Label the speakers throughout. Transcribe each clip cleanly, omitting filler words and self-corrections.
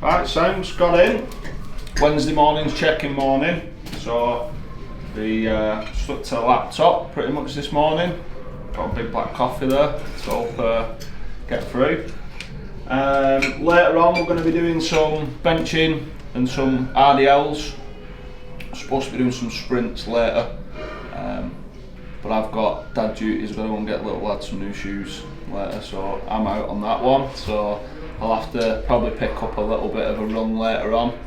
Speaker 1: Right, Sam's got in. Wednesday morning's check-in morning, so we stuck to the laptop pretty much this morning. Got a big black coffee there to help get through. Later on we're going to be doing some benching and some RDLs. Supposed to be doing some sprints later, but I've got dad duties. I've got to go and get little lad some new shoes later, so I'm out on that one. So I'll have to probably pick up a little bit of a run later on.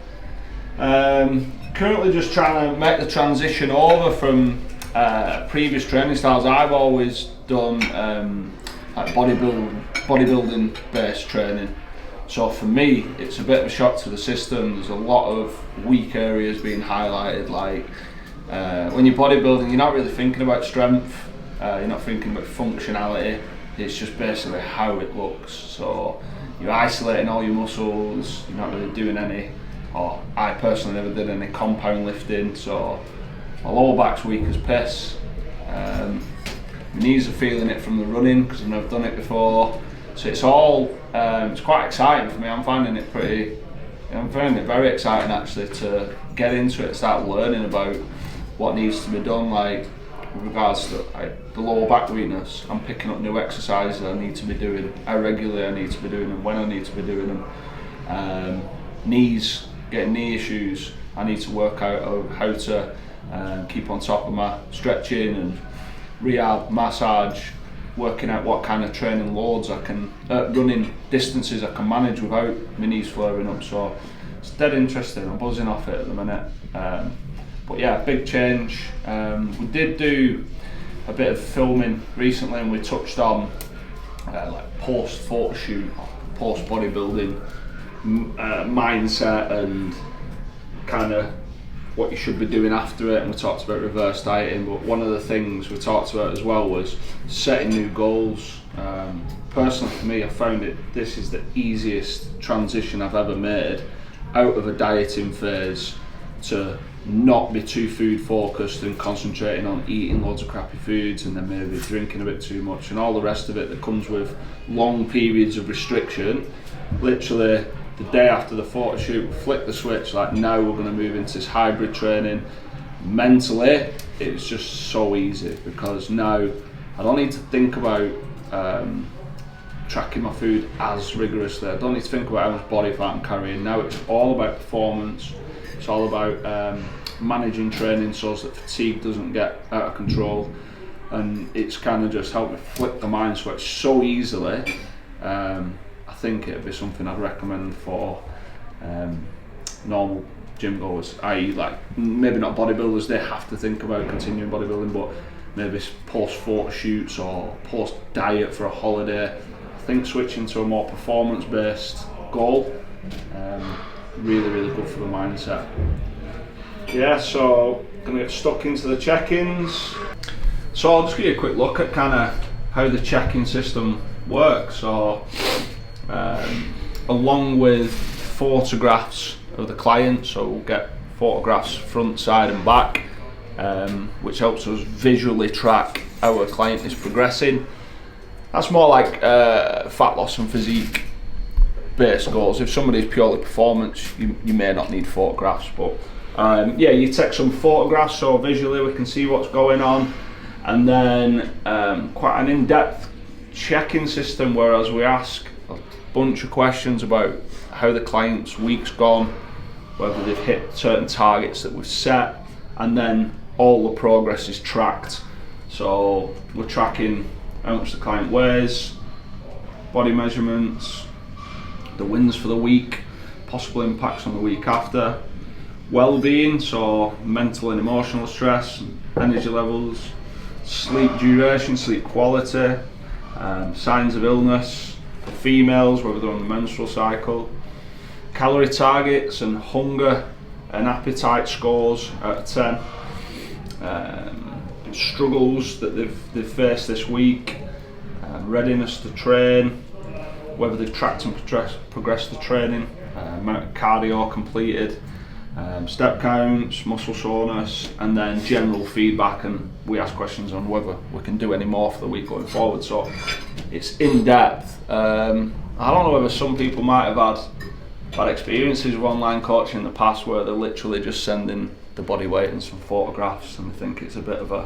Speaker 1: Currently just trying to make the transition over from previous training styles. I've always done like bodybuilding based training. So for me, it's a bit of a shock to the system. There's a lot of weak areas being highlighted. Like when you're bodybuilding, you're not really thinking about strength. You're not thinking about functionality. It's just basically how it looks. So you're isolating all your muscles. You're not really doing any, or I personally never did any compound lifting. So my lower back's weak as piss. My knees are feeling it from the running because I've never done it before. So it's all, it's quite exciting for me. I'm finding it very exciting actually to get into it, start learning about what needs to be done. Like with regards to like, the lower back weakness, I'm picking up new exercises I need to be doing, how regularly I need to be doing them, when I need to be doing them. Knees, getting knee issues, I need to work out how to keep on top of my stretching and rehab, massage, working out what kind of training loads I can, running distances I can manage without my knees flaring up. So it's dead interesting. I'm buzzing off it at the minute. But yeah, big change. We did do a bit of filming recently, and we touched on like post photo shoot, post bodybuilding mindset, and kind of what you should be doing after it, and we talked about reverse dieting. But one of the things we talked about as well was setting new goals. Personally for me, I found this is the easiest transition I've ever made out of a dieting phase to not be too food focused and concentrating on eating loads of crappy foods and then maybe drinking a bit too much and all the rest of it that comes with long periods of restriction. Literally the day after the photo shoot, flick the switch, like now we're going to move into this hybrid training. Mentally, it's just so easy because now I don't need to think about tracking my food as rigorously. I don't need to think about how much body fat I'm carrying. Now it's all about performance. It's all about managing training so that fatigue doesn't get out of control. And it's kind of just helped me flip the mind switch so easily. I think it'd be something I'd recommend for normal gym goers, i.e. like maybe not bodybuilders. They have to think about continuing bodybuilding, but maybe post photo shoots or post diet for a holiday. I think switching to a more performance based goal, really good for the mindset. Yeah, so gonna get stuck into the check-ins. So I'll just give you a quick look at kind of how the check-in system works. So along with photographs of the client, so we'll get photographs front, side and back, which helps us visually track how a client is progressing. That's more like fat loss and physique based goals. If somebody's purely performance, you may not need photographs, but yeah, you take some photographs so visually we can see what's going on, and then quite an in-depth check-in system, whereas we ask a bunch of questions about how the client's week's gone, whether they've hit certain targets that we've set, and then all the progress is tracked. So we're tracking how much the client weighs, body measurements, the wins for the week, possible impacts on the week after, well-being, so mental and emotional stress, energy levels, sleep duration, sleep quality, signs of illness for females, whether they're on the menstrual cycle, calorie targets and hunger and appetite scores out of 10, struggles that they've faced this week, readiness to train, whether they've tracked and progressed the training, amount of cardio completed, step counts, muscle soreness, and then general feedback, and we ask questions on whether we can do any more for the week going forward. So it's in depth. I don't know whether some people might have had bad experiences with online coaching in the past where they're literally just sending the body weight and some photographs, and I think it's a bit of a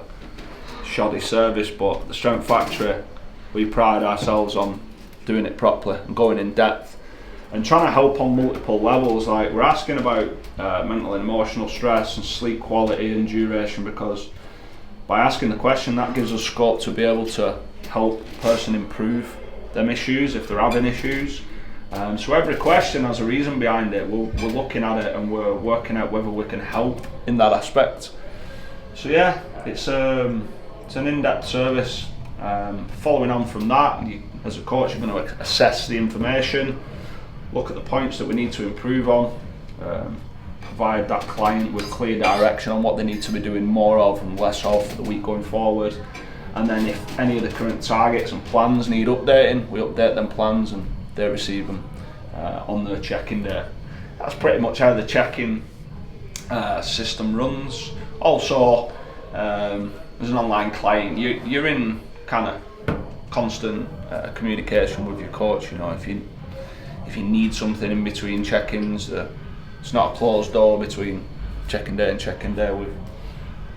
Speaker 1: shoddy service. But the Strength Factory, we pride ourselves on doing it properly and going in depth and trying to help on multiple levels. Like, we're asking about mental and emotional stress and sleep quality and duration, because by asking the question, that gives us scope to be able to help a person improve them issues if they're having issues. So every question has a reason behind it. We're looking at it and we're working out whether we can help in that aspect. So yeah, it's an in-depth service. Following on from that, as a coach, you're going to assess the information, look at the points that we need to improve on, provide that client with clear direction on what they need to be doing more of and less of for the week going forward. And then if any of the current targets and plans need updating, we update them plans and they receive them on their check-in day. That's pretty much how the check-in system runs. Also, as an online client, you're in kind of constant communication with your coach. You know, if you need something in between check-ins, it's not a closed door between check-in day and check-in day. With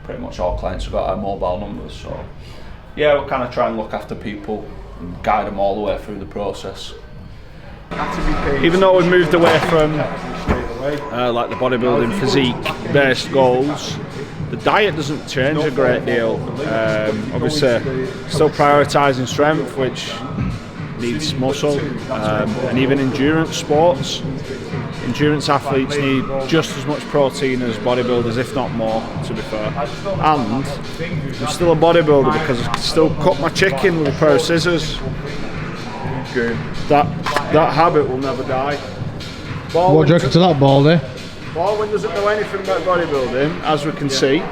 Speaker 1: pretty much all clients have got our mobile numbers, so yeah, we'll kind of try and look after people and guide them all the way through the process. Even though we've moved away from like the bodybuilding physique-based goals, the diet doesn't change a great deal. Obviously, still prioritising strength, which needs muscle, and even endurance sports. Endurance athletes need just as much protein as bodybuilders, if not more, to be fair. And I'm still a bodybuilder because I can still cut my chicken with a pair of scissors. Good. That habit will never die.
Speaker 2: What do you reckon to that, Baldy?
Speaker 1: Baldwin doesn't know anything about bodybuilding, as we can see.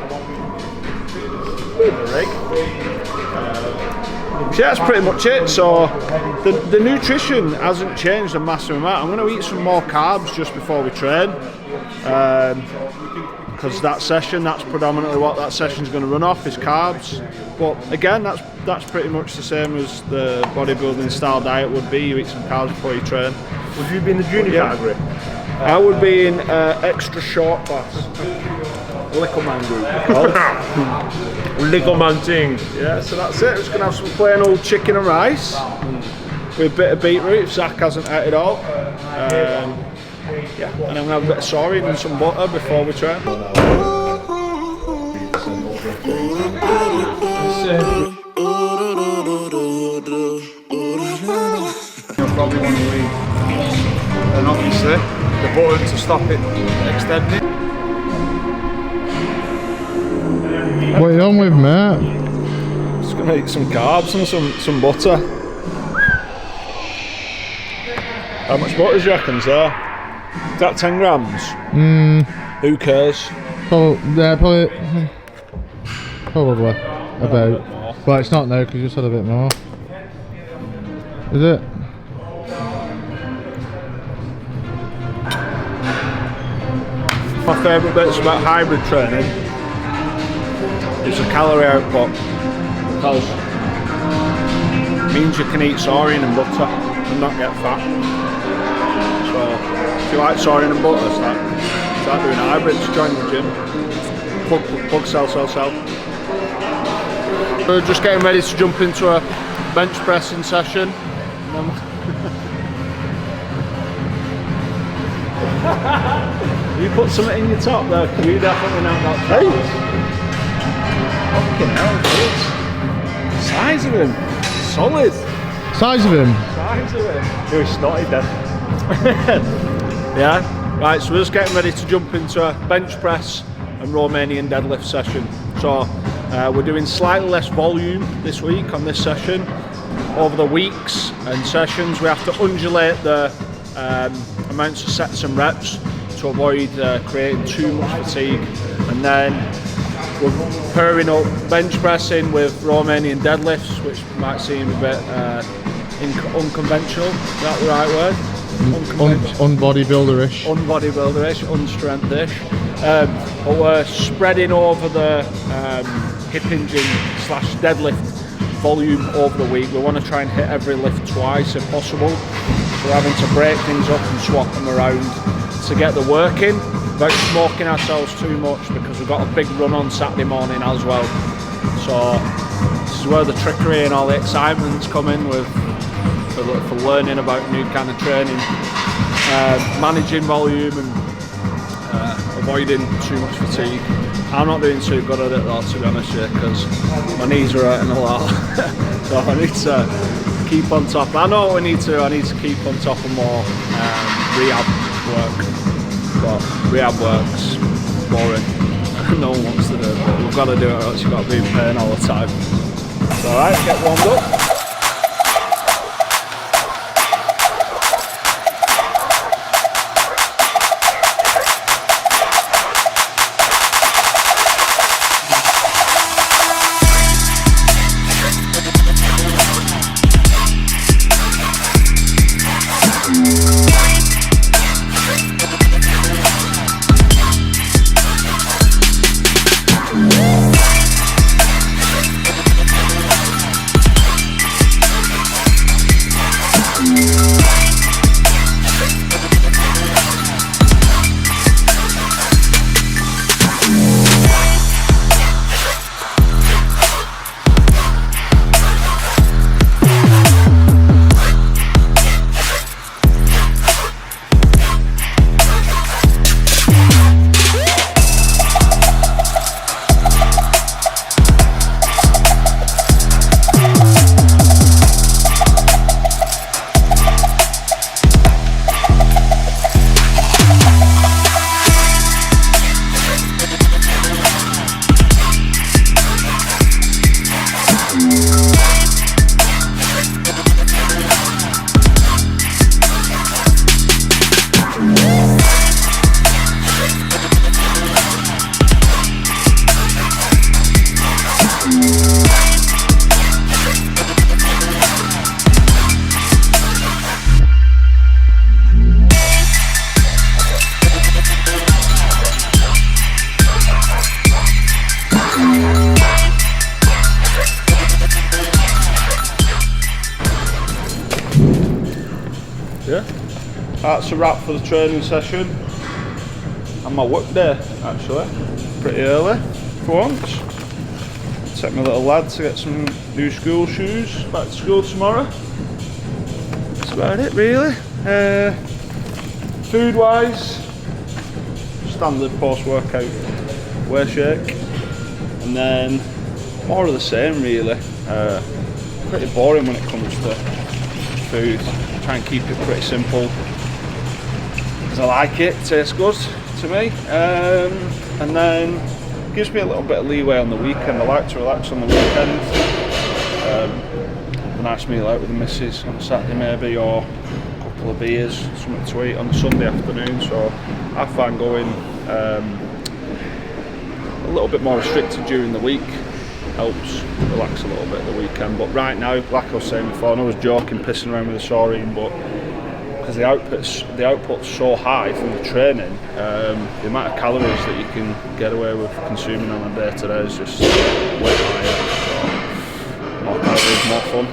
Speaker 1: So that's pretty much it. So the nutrition hasn't changed a massive amount. I'm going to eat some more carbs just before we train, because that's predominantly what that session's going to run off, is carbs. But again, that's pretty much the same as the bodybuilding style diet would be. You eat some carbs before you train.
Speaker 3: Would you be in the junior category?
Speaker 1: I would be in extra short class. Little man group.
Speaker 3: Little man thing.
Speaker 1: Yeah, so that's it. We're just going to have some plain old chicken and rice with a bit of beetroot if Zach hasn't ate it all. Yeah, and I'm going to have a bit of saurian and some butter before we train.
Speaker 3: You'll probably want to leave. And obviously, the button to stop it extending.
Speaker 2: What are you on with, mate?
Speaker 1: Just going to eat some carbs and some butter. How much butter do you reckon's there? Is that 10 grams? Who cares?
Speaker 2: Probably about. But it's not now because you just had a bit more. Is it?
Speaker 1: My favourite bits about hybrid training is the calorie output, because it means you can eat saurian and butter and not get fat. So if you like saurian and butter, start doing hybrids, join the gym, plug cell. We're just getting ready to jump into a bench pressing session. You put something in your top there, because you definitely know that. Hey! Fucking hell, kids. Size of him. Solid.
Speaker 2: Size of him?
Speaker 1: Size of him.
Speaker 3: He was snotty then.
Speaker 1: Yeah, right, so we're just getting ready to jump into a bench press and Romanian deadlift session. So we're doing slightly less volume this week on this session. Over the weeks and sessions, we have to undulate the amounts of sets and reps to avoid creating too much fatigue. And then we're pairing up bench pressing with Romanian deadlifts, which might seem a bit unconventional. Is that the right word?
Speaker 2: Unbodybuilder-ish.
Speaker 1: Unbodybuilder-ish, unstrength-ish. But we're spreading over the hip hinging / deadlift volume over the week. We want to try and hit every lift twice if possible. So we're having to break things up and swap them around to get the work in without smoking ourselves too much, because we've got a big run on Saturday morning as well. So this is where the trickery and all the excitement's come in with for learning about new kind of training, managing volume and avoiding too much fatigue. I'm not doing too good at it though, to be honest with you, because my knees are hurting a lot. So I need to keep on top. I know what I need to keep on top of more rehab work. But rehab work's boring. No one wants to do it, but we've got to do it or else you've got to be in pain all the time. It's alright, get warmed up. Yeah, that's a wrap for the training session and my work day actually. Pretty early for once. Take my little lad to get some new school shoes, back to school tomorrow. That's about it really. Food wise, standard post workout whey shake, and then more of the same really. Pretty boring when it comes to food. Try and keep it pretty simple because I like it, tastes good to me, and then gives me a little bit of leeway on the weekend. I like to relax on the weekend, a nice meal out with the missus on Saturday maybe, or a couple of beers, something to eat on a Sunday afternoon. So I find going a little bit more restricted during the week helps relax a little bit at the weekend. But right now, like I was saying before, and I was joking, pissing around with the saurine, but because the output's so high from the training, the amount of calories that you can get away with consuming on a day to day is just way higher. So more calories, more fun.